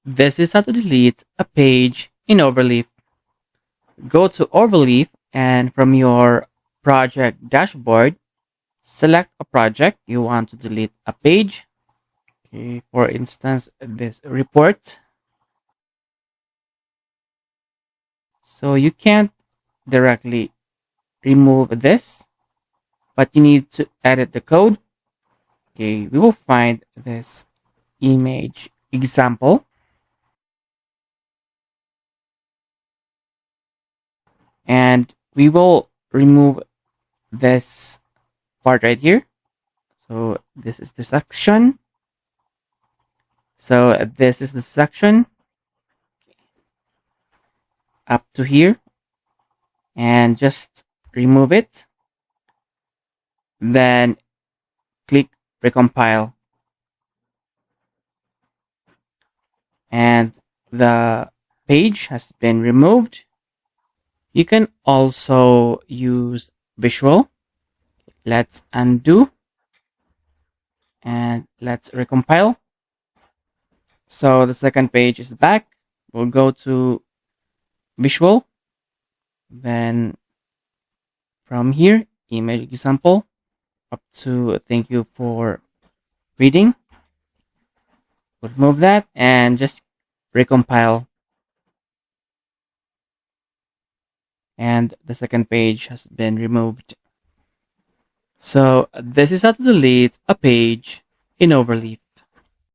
This is how to delete a page in Overleaf. Go to Overleaf and from your project dashboard, select a project you want to delete a page. Okay, for instance, this report. So you can't directly remove this, but you need to edit the code. Okay, we will find this image example. And we will remove this part right here. So this is the section. So this is the section up to here. And just remove it. Then click recompile. And the page has been removed. You can also use visual. Let's undo. And let's recompile. So the second page is back. We'll go to visual. Then from here, image example up to thank you for reading. We'll remove that and just recompile. And the second page has been removed. So this is how to delete a page in Overleaf.